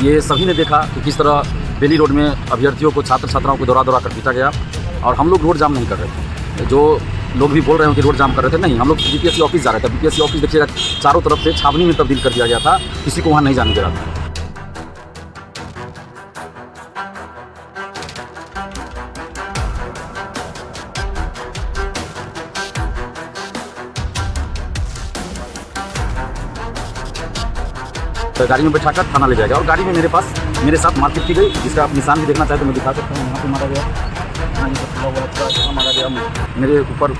ये सभी ने देखा कि किस तरह बेली रोड में अभ्यर्थियों को छात्र छात्राओं को दौड़ा कर पीटा गया। और हम लोग रोड जाम नहीं कर रहे थे। जो लोग भी बोल रहे हैं कि रोड जाम कर रहे थे, नहीं, हम लोग बीपीएससी ऑफिस जा रहे थे। बीपीएससी ऑफिस देखिएगा चारों तरफ से छावनी में तब्दील कर दिया गया था, किसी को वहाँ नहीं जाने दे रहा था। तो गाड़ी में बैठाकर थाना ले जाएगा और गाड़ी में मेरे साथ मारपीट की गई, जिसका आप निशान भी देखना चाहे तो मैं दिखा सकता हूँ। यहाँ पे मारा गया, यहाँ मारा गया, मेरे ऊपर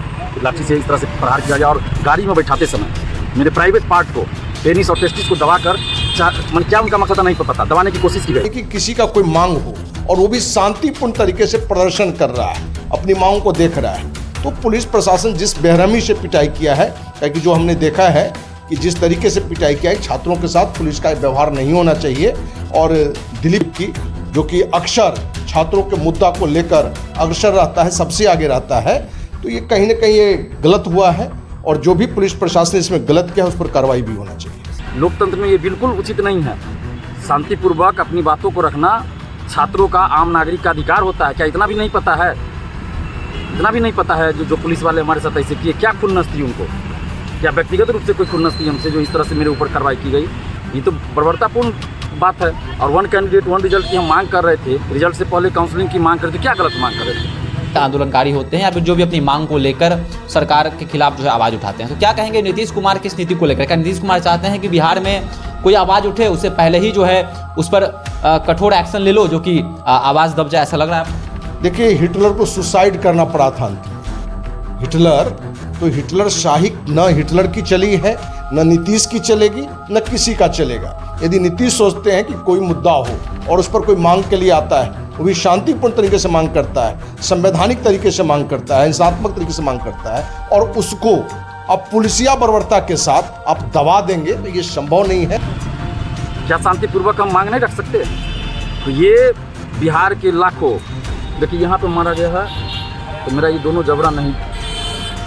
लाठी से इस तरह से प्रहार किया गया। और गाड़ी में बैठाते समय मेरे प्राइवेट पार्ट को, पेनिस और टेस्टिस को दबाकर, क्या उनका मकसद नहीं पता, दबाने की कोशिश की गई। कि किसी का कोई मांग हो और वो भी शांतिपूर्ण तरीके से प्रदर्शन कर रहा है, अपनी मांग को देख रहा है, तो पुलिस प्रशासन जिस बेरहमी से पिटाई किया है, क्योंकि जो हमने देखा है कि जिस तरीके से पिटाई किया है, छात्रों के साथ पुलिस का व्यवहार नहीं होना चाहिए। और दिलीप की जो कि अक्सर छात्रों के मुद्दा को लेकर अग्रसर रहता है, सबसे आगे रहता है, तो ये कहीं ना कहीं ये गलत हुआ है। और जो भी पुलिस प्रशासन ने इसमें गलत किया उस पर कार्रवाई भी होना चाहिए। लोकतंत्र में ये बिल्कुल उचित नहीं है। शांतिपूर्वक अपनी बातों को रखना छात्रों का, आम नागरिक का अधिकार होता है। क्या इतना भी नहीं पता है? इतना भी नहीं पता है जो पुलिस वाले हमारे साथ ऐसे किए, क्या खुन्नस थी उनको? क्या व्यक्तिगत रूप से कोई खुन्नस थी हमसे जो इस तरह से मेरे ऊपर कार्रवाई की गई? ये तो बर्बरतापूर्ण बात है। और 1 कैंडिडेट 1 रिजल्ट की हम मांग कर रहे थे, रिजल्ट से पहले काउंसलिंग की मांग कर रहे थे। क्या गलत मांग कर रहे थे? आंदोलनकारी होते हैं या फिर जो भी अपनी मांग को लेकर सरकार के खिलाफ जो है आवाज़ उठाते हैं, तो क्या कहेंगे नीतीश कुमार की इस नीति को लेकर? क्या नीतीश कुमार चाहते हैं कि बिहार में कोई आवाज़ उठे, उससे पहले ही जो है उस पर कठोर एक्शन ले लो, जो कि आवाज़ दब जाए, ऐसा लग रहा है? देखिए, हिटलर को सुसाइड करना पड़ा था। हिटलर शाही न हिटलर की चली है, न नीतीश की चलेगी, न किसी का चलेगा। यदि नीतीश सोचते हैं कि कोई मुद्दा हो और उस पर कोई मांग के लिए आता है, वो भी शांतिपूर्ण तरीके से मांग करता है, संवैधानिक तरीके से मांग करता है, हिंसात्मक तरीके से मांग करता है, और उसको अब पुलिसिया बर्बरता के साथ आप दबा देंगे, तो ये संभव नहीं है। क्या शांतिपूर्वक हम मांग नहीं रख सकते? तो ये बिहार के लाखों, देखिए यहाँ पे मारा गया है, तो मेरा ये दोनों जबड़ा नहीं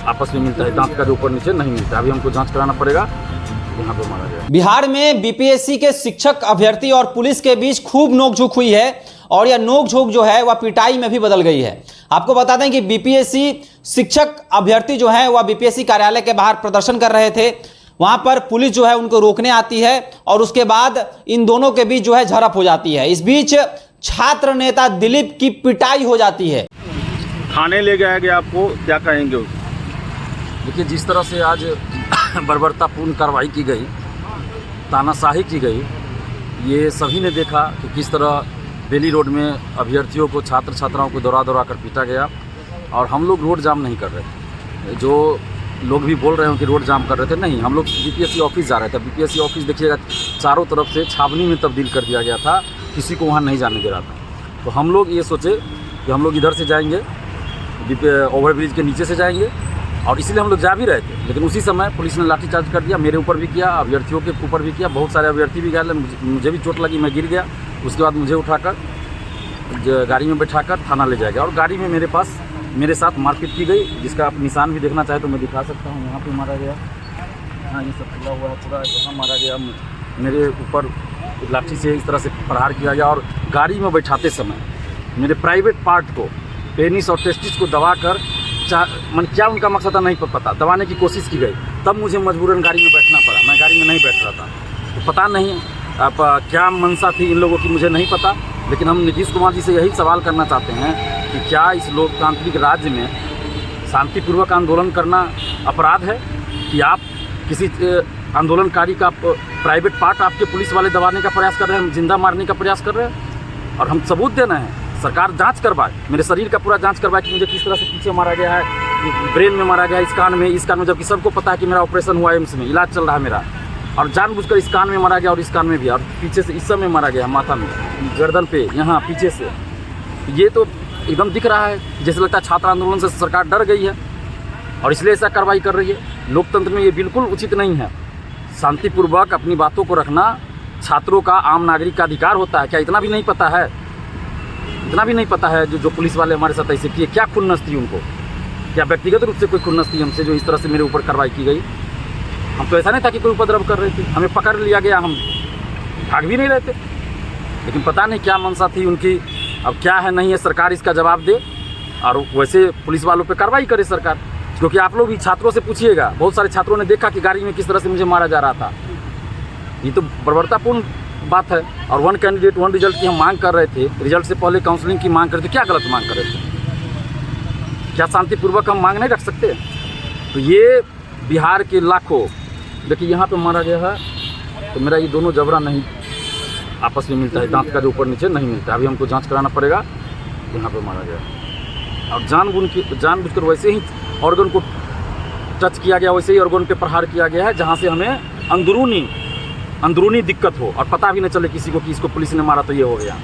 आपस में मिलता है, दांत का ऊपर नीचे नहीं मिलता। अभी हमको जांच कराना पड़ेगा। यहाँ पे मारा गया। बिहार में बीपीएससी के शिक्षक अभ्यर्थी और पुलिस के बीच खूब नोकझोंक हुई है, और यह नोकझोंक जो है वह पिटाई में भी बदल गई है। आपको बता दें कि बीपीएससी शिक्षक अभ्यर्थी जो है वह बीपीएससी कार्यालय के बाहर प्रदर्शन कर रहे थे। वहां पर पुलिस जो है उनको रोकने आती है और उसके बाद इन दोनों के बीच जो है झड़प हो जाती है। इस बीच छात्र नेता दिलीप की पिटाई हो जाती है। थाने ले गया गया, आपको क्या कहेंगे? देखिए, जिस तरह से आज बर्बरतापूर्ण कार्रवाई की गई, तानाशाही की गई, ये सभी ने देखा कि किस तरह बेली रोड में अभ्यर्थियों को, छात्र छात्राओं को दौड़ा कर पीटा गया। और हम लोग रोड जाम नहीं कर रहे थे। जो लोग भी बोल रहे हैं कि रोड जाम कर रहे थे, नहीं, हम लोग बीपीएससी ऑफिस जा रहे थे। बीपीएससी ऑफिस देखिएगा चारों तरफ से छावनी में तब्दील कर दिया गया था, किसी को वहाँ नहीं जाने दे रहा था। तो हम लोग ये सोचे कि हम लोग इधर से जाएंगे, ओवरब्रिज के नीचे से जाएंगे, और इसलिए हम लोग जा भी रहे थे। लेकिन उसी समय पुलिस ने लाठीचार्ज कर दिया, मेरे ऊपर भी किया, अभ्यर्थियों के ऊपर भी किया। बहुत सारे अभ्यर्थी भी गए, मुझे भी चोट लगी, मैं गिर गया। उसके बाद मुझे उठाकर गाड़ी में बैठाकर थाना ले जाएगा और गाड़ी में मेरे साथ मारपीट की गई, जिसका आप निशान भी देखना चाहे तो मैं दिखा सकता हूँ। यहाँ पे मारा गया, हाँ, ये सब खुला हुआ है पूरा। यहाँ मारा गया, मेरे ऊपर लाठी से इस तरह से प्रहार किया गया। और गाड़ी में बैठाते समय मेरे प्राइवेट पार्ट को, पेनिस और टेस्टिस को दबाकर, क्या उनका मकसद नहीं पता, दबाने की कोशिश की गई। तब मुझे मजबूरन गाड़ी में बैठना पड़ा। मैं गाड़ी में नहीं बैठ रहा था, तो पता नहीं अब क्या मंशा थी इन लोगों की, मुझे नहीं पता। लेकिन हम नीतीश कुमार जी से यही सवाल करना चाहते हैं कि क्या इस लोकतांत्रिक राज्य में शांतिपूर्वक आंदोलन करना अपराध है? कि आप किसी आंदोलनकारी का प्राइवेट पार्ट आपके पुलिस वाले दबाने का प्रयास कर रहे हैं, जिंदा मारने का प्रयास कर रहे हैं? और हम सबूत देना है, सरकार जांच करवाए, मेरे शरीर का पूरा जांच करवाए कि मुझे किस तरह से पीछे मारा गया है, ब्रेन में मारा गया है, इस कान में, जबकि सबको पता है कि मेरा ऑपरेशन हुआ है, एम्स में इलाज चल रहा है मेरा। और जानबूझकर इस कान में मारा गया और इस कान में भी, और पीछे से इस समय मारा गया, माथा में, गर्दन पे, यहाँ पीछे से। ये तो एकदम दिख रहा है जैसे लगता है छात्र आंदोलन से सरकार डर गई है और इसलिए ऐसा कार्रवाई कर रही है। लोकतंत्र में ये बिल्कुल उचित नहीं है। शांतिपूर्वक अपनी बातों को रखना छात्रों का, आम नागरिक का अधिकार होता है। क्या इतना भी नहीं पता है? इतना भी नहीं पता है जो पुलिस वाले हमारे साथ ऐसे किए, क्या खुन्नस थी उनको? क्या व्यक्तिगत रूप से कोई खुन्नस थी हमसे जो इस तरह से मेरे ऊपर कार्रवाई की गई? हम तो ऐसा नहीं था कि कोई उपद्रव कर रहे थे, हमें पकड़ लिया गया, हम भाग भी नहीं रहे थे। लेकिन पता नहीं क्या मंशा थी उनकी। अब क्या है नहीं है, सरकार इसका जवाब दे और वैसे पुलिस वालों पे कार्रवाई करे सरकार। क्योंकि आप लोग भी छात्रों से पूछिएगा, बहुत सारे छात्रों ने देखा कि गाड़ी में किस तरह से मुझे मारा जा रहा था। ये तो बर्बरतापूर्ण बात है। और 1 कैंडिडेट 1 रिजल्ट की हम मांग कर रहे थे, रिजल्ट से पहले काउंसलिंग की मांग कर रहे थे। क्या गलत मांग कर रहे थे? क्या शांतिपूर्वक हम मांग नहीं रख सकते? तो ये बिहार के लाखों, देखिए यहाँ पे मारा गया है तो मेरा ये दोनों जबड़ा नहीं आपस में मिलता है, दांत का जो ऊपर नीचे नहीं मिलता। अभी हमको जांच कराना पड़ेगा। यहाँ पे मारा गया और जानबूझकर वैसे ही ऑर्गन को टच किया गया, वैसे ही ऑर्गन पे प्रहार किया गया है जहाँ से हमें अंदरूनी दिक्कत हो और पता भी न चले किसी को कि इसको पुलिस ने मारा तो ये हो गया।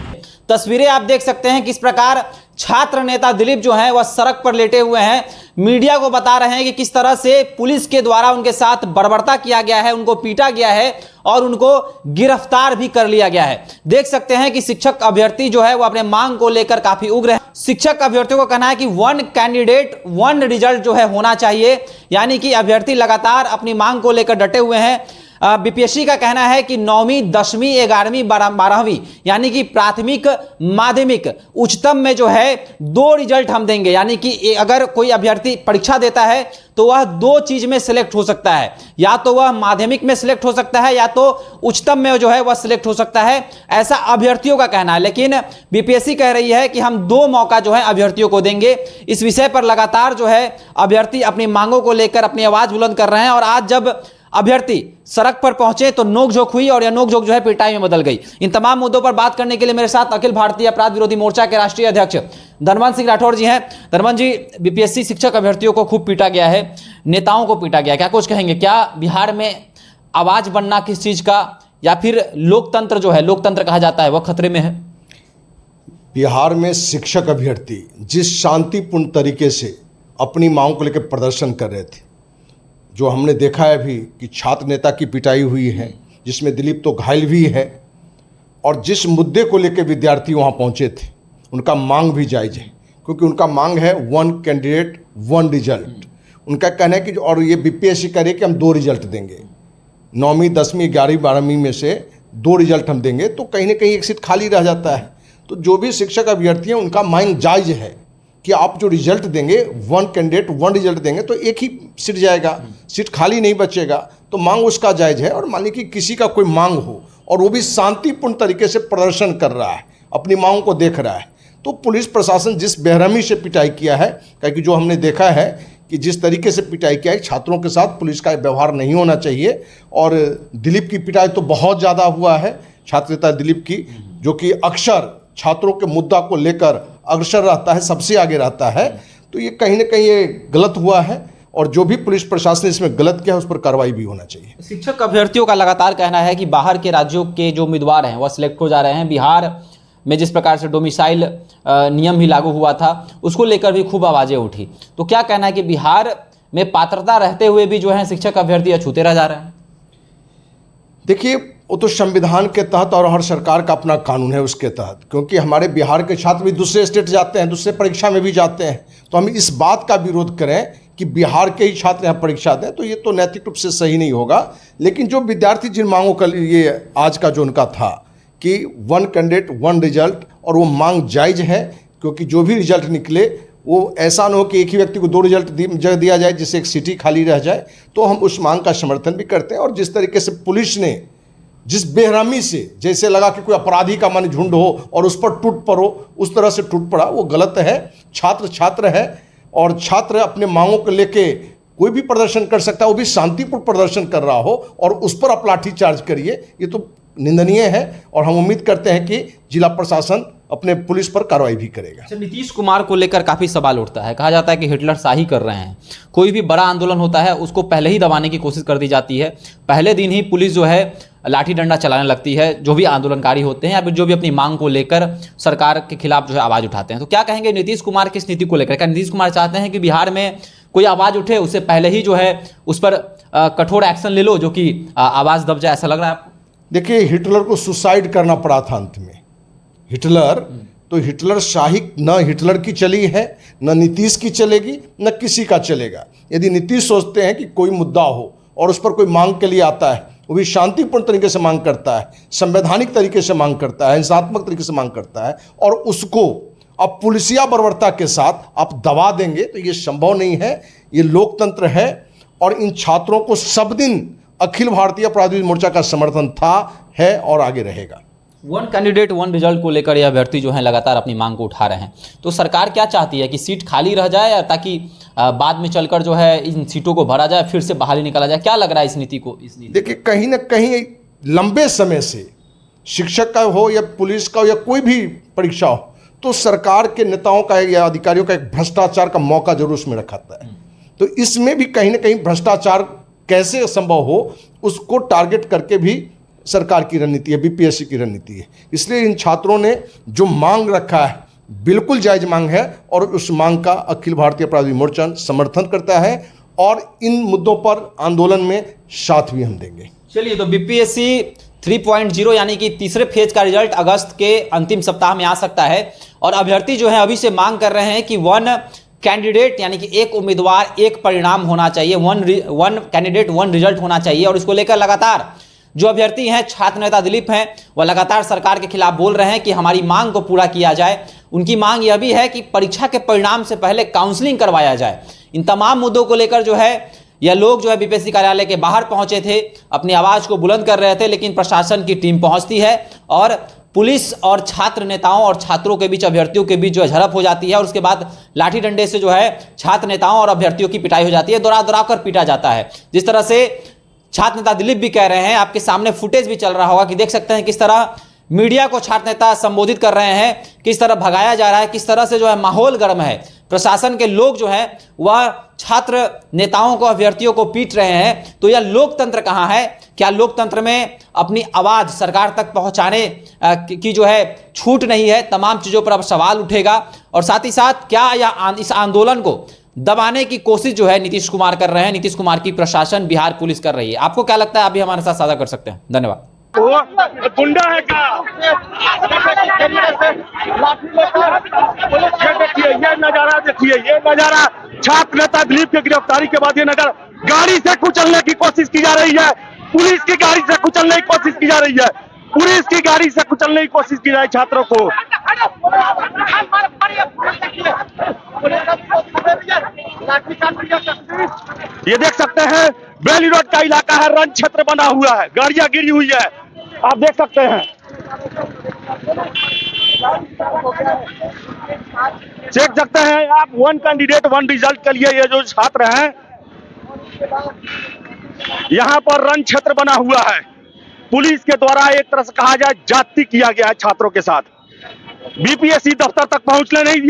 तस्वीरें आप देख सकते हैं किस प्रकार छात्र नेता दिलीप जो हैं वह सड़क पर लेटे हुए हैं, मीडिया को बता रहे हैं कि किस तरह से पुलिस के द्वारा उनके साथ बर्बरता किया गया है, उनको पीटा गया है और उनको गिरफ्तार भी कर लिया गया है। देख सकते हैं कि शिक्षक अभ्यर्थी जो है वो अपने मांग को लेकर काफी उग्र है। शिक्षक अभ्यर्थियों का कहना है कि 1 कैंडिडेट 1 रिजल्ट जो है होना चाहिए, यानी कि अभ्यर्थी लगातार अपनी मांग को लेकर डटे हुए हैं। बीपीएससी का कहना है कि 9वीं 10वीं 11वीं 12वीं यानी कि प्राथमिक माध्यमिक उच्चतम में जो है 2 रिजल्ट हम देंगे, यानी कि अगर कोई अभ्यर्थी परीक्षा देता है तो वह 2 चीज में सिलेक्ट हो सकता है, या तो वह माध्यमिक में सिलेक्ट हो सकता है या तो उच्चतम में जो है वह सिलेक्ट हो सकता है, ऐसा अभ्यर्थियों का कहना है। लेकिन बीपीएससी कह रही है कि हम 2 मौका जो है अभ्यर्थियों को देंगे। इस विषय पर लगातार जो है अभ्यर्थी अपनी मांगों को लेकर अपनी आवाज बुलंद कर रहे हैं और आज जब अभ्यर्थी सड़क पर पहुंचे तो नोकझोंक हुई और यह नोकझोंक जो है पिटाई में बदल गई। इन तमाम मुद्दों पर बात करने के लिए मेरे साथ अखिल भारतीय अपराध विरोधी मोर्चा के राष्ट्रीय अध्यक्ष धनवंत सिंह राठौर जी हैं। धनवंत जी, बीपीएससी शिक्षक अभ्यर्थियों को खूब पीटा गया है, नेताओं को पीटा गया, क्या कुछ कहेंगे? क्या बिहार में आवाज बनना किस चीज का, या फिर लोकतंत्र जो है, लोकतंत्र कहा जाता है, वह खतरे में है? बिहार में शिक्षक अभ्यर्थी जिस शांतिपूर्ण तरीके से अपनी मांगों को लेकर प्रदर्शन कर रहे थे, जो हमने देखा है अभी कि छात्र नेता की पिटाई हुई है, जिसमें दिलीप तो घायल भी है, और जिस मुद्दे को लेकर विद्यार्थी वहाँ पहुँचे थे उनका मांग भी जायज़ है, क्योंकि उनका मांग है 1 कैंडिडेट 1 रिजल्ट। उनका कहना है कि और ये बीपीएससी करे कि हम 2 रिजल्ट देंगे, 9वीं 10वीं 11वीं 12वीं में से 2 रिजल्ट हम देंगे, तो कहीं ना कहीं एक सीट खाली रह जाता है। तो जो भी शिक्षक अभ्यर्थी हैं उनका मांग जायज़ है कि आप जो रिजल्ट देंगे 1 कैंडिडेट 1 रिजल्ट देंगे तो एक ही सीट जाएगा, सीट खाली नहीं बचेगा, तो मांग उसका जायज़ है। और मान लीजिए कि किसी का कोई मांग हो और वो भी शांतिपूर्ण तरीके से प्रदर्शन कर रहा है, अपनी मांगों को देख रहा है, तो पुलिस प्रशासन जिस बेरहमी से पिटाई किया है, क्योंकि जो हमने देखा है कि जिस तरीके से पिटाई किया है, छात्रों के साथ पुलिस का व्यवहार नहीं होना चाहिए। और दिलीप की पिटाई तो बहुत ज़्यादा हुआ है, छात्र नेता दिलीप की, जो कि अक्सर छात्रों के मुद्दा को लेकर अग्रसर रहता है, सबसे आगे रहता है। तो ये कहीं ना कहीं ये गलत हुआ है और जो भी पुलिस प्रशासन ने इसमें गलत किया है उस पर कार्रवाई भी होना चाहिए। शिक्षक अभ्यर्थियों का लगातार कहना है कि बाहर के राज्यों के जो उम्मीदवार हैं वह सिलेक्ट हो जा रहे हैं। बिहार में जिस प्रकार से डोमिसाइल नियम भी लागू हुआ था उसको लेकर भी खूब आवाज़ें उठी, तो क्या कहना है कि बिहार में पात्रता रहते हुए भी जो है शिक्षक अभ्यर्थी अछूते रह जा रहे हैं? देखिए, वो तो संविधान के तहत और हर सरकार का अपना कानून है उसके तहत, क्योंकि हमारे बिहार के छात्र भी दूसरे स्टेट जाते हैं, दूसरे परीक्षा में भी जाते हैं, तो हम इस बात का विरोध करें कि बिहार के ही छात्र यहाँ परीक्षा दें तो ये तो नैतिक रूप से सही नहीं होगा। लेकिन जो विद्यार्थी जिन मांगों का ये आज का जो उनका था कि 1 कैंडिडेट 1 रिजल्ट, और वो मांग जायज़ है, क्योंकि जो भी रिजल्ट निकले वो ऐसा न हो कि एक ही व्यक्ति को 2 रिजल्ट दिया जाए जिससे एक सीट ही खाली रह जाए, तो हम उस मांग का समर्थन भी करते हैं। और जिस तरीके से पुलिस ने जिस बेरहमी से, जैसे लगा कि कोई अपराधी का मन झुंड हो और उस पर टूट पड़ो, उस तरह से टूट पड़ा, वो गलत है। छात्र है और छात्र अपने मांगों को लेके कोई भी प्रदर्शन कर सकता है, वो भी शांतिपूर्ण प्रदर्शन कर रहा हो और उस पर आप लाठीचार्ज करिए, ये तो निंदनीय है। और हम उम्मीद करते हैं कि जिला प्रशासन अपने पुलिस पर कार्रवाई भी करेगा। नीतीश कुमार को लेकर काफ़ी सवाल उठता है, कहा जाता है कि हिटलर शाही कर रहे हैं। कोई भी बड़ा आंदोलन होता है उसको पहले ही दबाने की कोशिश कर दी जाती है, पहले दिन ही पुलिस जो है लाठी डंडा चलाने लगती है जो भी आंदोलनकारी होते हैं या फिर जो भी अपनी मांग को लेकर सरकार के खिलाफ जो है आवाज़ उठाते हैं। तो क्या कहेंगे नीतीश कुमार की इस नीति को लेकर? क्या नीतीश कुमार चाहते हैं कि बिहार में कोई आवाज़ उठे उससे पहले ही जो है उस पर कठोर एक्शन ले लो जो कि आवाज़ दब जाए, ऐसा लग रहा है आपको? देखिए, हिटलर को सुसाइड करना पड़ा था अंत में। हिटलर शाही न हिटलर की चली है, न नीतीश की चलेगी, न किसी का चलेगा। यदि नीतीश सोचते हैं कि कोई मुद्दा हो और उस पर कोई मांग के लिए आता है वो भी शांतिपूर्ण तरीके से मांग करता है, संवैधानिक तरीके से मांग करता है, हिंसात्मक तरीके से मांग करता है, और उसको अब पुलिसिया बर्बरता के साथ आप दबा देंगे तो ये संभव नहीं है। ये लोकतंत्र है और इन छात्रों को सब दिन अखिल भारतीय अपराधी मोर्चा का समर्थन था, है और आगे रहेगा। वन कैंडिडेट वन रिजल्ट को लेकर ये अभ्यर्थी जो है लगातार अपनी मांग को उठा रहे हैं, तो सरकार क्या चाहती है कि सीट खाली रह जाए ताकि बाद में चलकर जो है इन सीटों को भरा जाए, फिर से बहाली निकाला जाए? क्या लग रहा है इस नीति को? देखिए, कहीं ना कहीं लंबे समय से शिक्षक का हो या पुलिस का हो या कोई भी परीक्षा हो, तो सरकार के नेताओं का या अधिकारियों का एक भ्रष्टाचार का मौका जरूर उसमें रखा है। तो इसमें भी कहीं ना कहीं भ्रष्टाचार कैसे संभव हो उसको टारगेट करके भी सरकार की रणनीति है, बीपीएससी की रणनीति है। इसलिए इन छात्रों ने जो मांग रखा है बिल्कुल जायज मांग है और उस मांग का अखिल भारतीय अपराधी मोर्चा समर्थन करता है और इन मुद्दों पर आंदोलन में साथ भी हम देंगे। चलिए, तो बीपीएससी 3.0 यानी कि तीसरे फेज का रिजल्ट अगस्त के अंतिम सप्ताह में आ सकता है और अभ्यर्थी जो है अभी से मांग कर रहे हैं कि वन कैंडिडेट यानी कि एक उम्मीदवार एक परिणाम होना चाहिए, वन कैंडिडेट वन रिजल्ट होना चाहिए। और इसको लेकर लगातार जो अभ्यर्थी हैं, छात्र नेता दिलीप हैं, वह लगातार सरकार के खिलाफ बोल रहे हैं कि हमारी मांग को पूरा किया जाए। उनकी मांग यह भी है कि परीक्षा के परिणाम से पहले काउंसलिंग करवाया जाए। इन तमाम मुद्दों को लेकर जो है यह लोग जो है बीपीएससी कार्यालय के बाहर पहुंचे थे, अपनी आवाज को बुलंद कर रहे थे, लेकिन प्रशासन की टीम पहुंचती है और पुलिस और छात्र नेताओं और छात्रों के बीच, अभ्यर्थियों के बीच जो है झड़प हो जाती है और उसके बाद लाठी डंडे से जो है छात्र नेताओं और अभ्यर्थियों की पिटाई हो जाती है, दौड़ा कर पीटा जाता है। जिस तरह से छात्र नेता दिलीप भी कह रहे हैं, आपके सामने फुटेज भी चल रहा होगा कि देख सकते हैं किस तरह मीडिया को छात्र नेता संबोधित कर रहे हैं, किस तरह भगाया जा रहा है, किस तरह से जो है माहौल गर्म है। प्रशासन के लोग जो है वह छात्र नेताओं को, अभ्यर्थियों को पीट रहे हैं। तो यह लोकतंत्र कहाँ है? क्या लोकतंत्र में अपनी आवाज सरकार तक पहुंचाने की जो है छूट नहीं है? तमाम चीजों पर अब सवाल उठेगा और साथ ही साथ क्या इस आंदोलन को दबाने की कोशिश जो है नीतीश कुमार कर रहे हैं, नीतीश कुमार की प्रशासन, बिहार पुलिस कर रही है। आपको क्या लगता है? आप भी हमारे साथ साझा कर सकते हैं। धन्यवाद। वो गुंडा है क्या? ये नजारा देखिए, ये नजारा छात्र नेता दिलीप की गिरफ्तारी के बाद ये नजारा गाड़ी से कुचलने की कोशिश की जा रही है, पुलिस की गाड़ी से कुचलने की कोशिश की जा रही है, पुलिस की गाड़ी से कुचलने की कोशिश की जा रही है छात्रों को। ये देख सकते हैं बेली रोड का इलाका है, रण क्षेत्र बना हुआ है, गाड़ियां गिरी हुई है, आप देख सकते हैं। देख सकते हैं आप वन कैंडिडेट वन रिजल्ट के लिए ये जो छात्र हैं, यहाँ पर रण क्षेत्र बना हुआ है। पुलिस के द्वारा एक तरह से कहा जाए जाति किया गया है छात्रों के साथ। बीपीएससी दफ्तर तक पहुंचने नहीं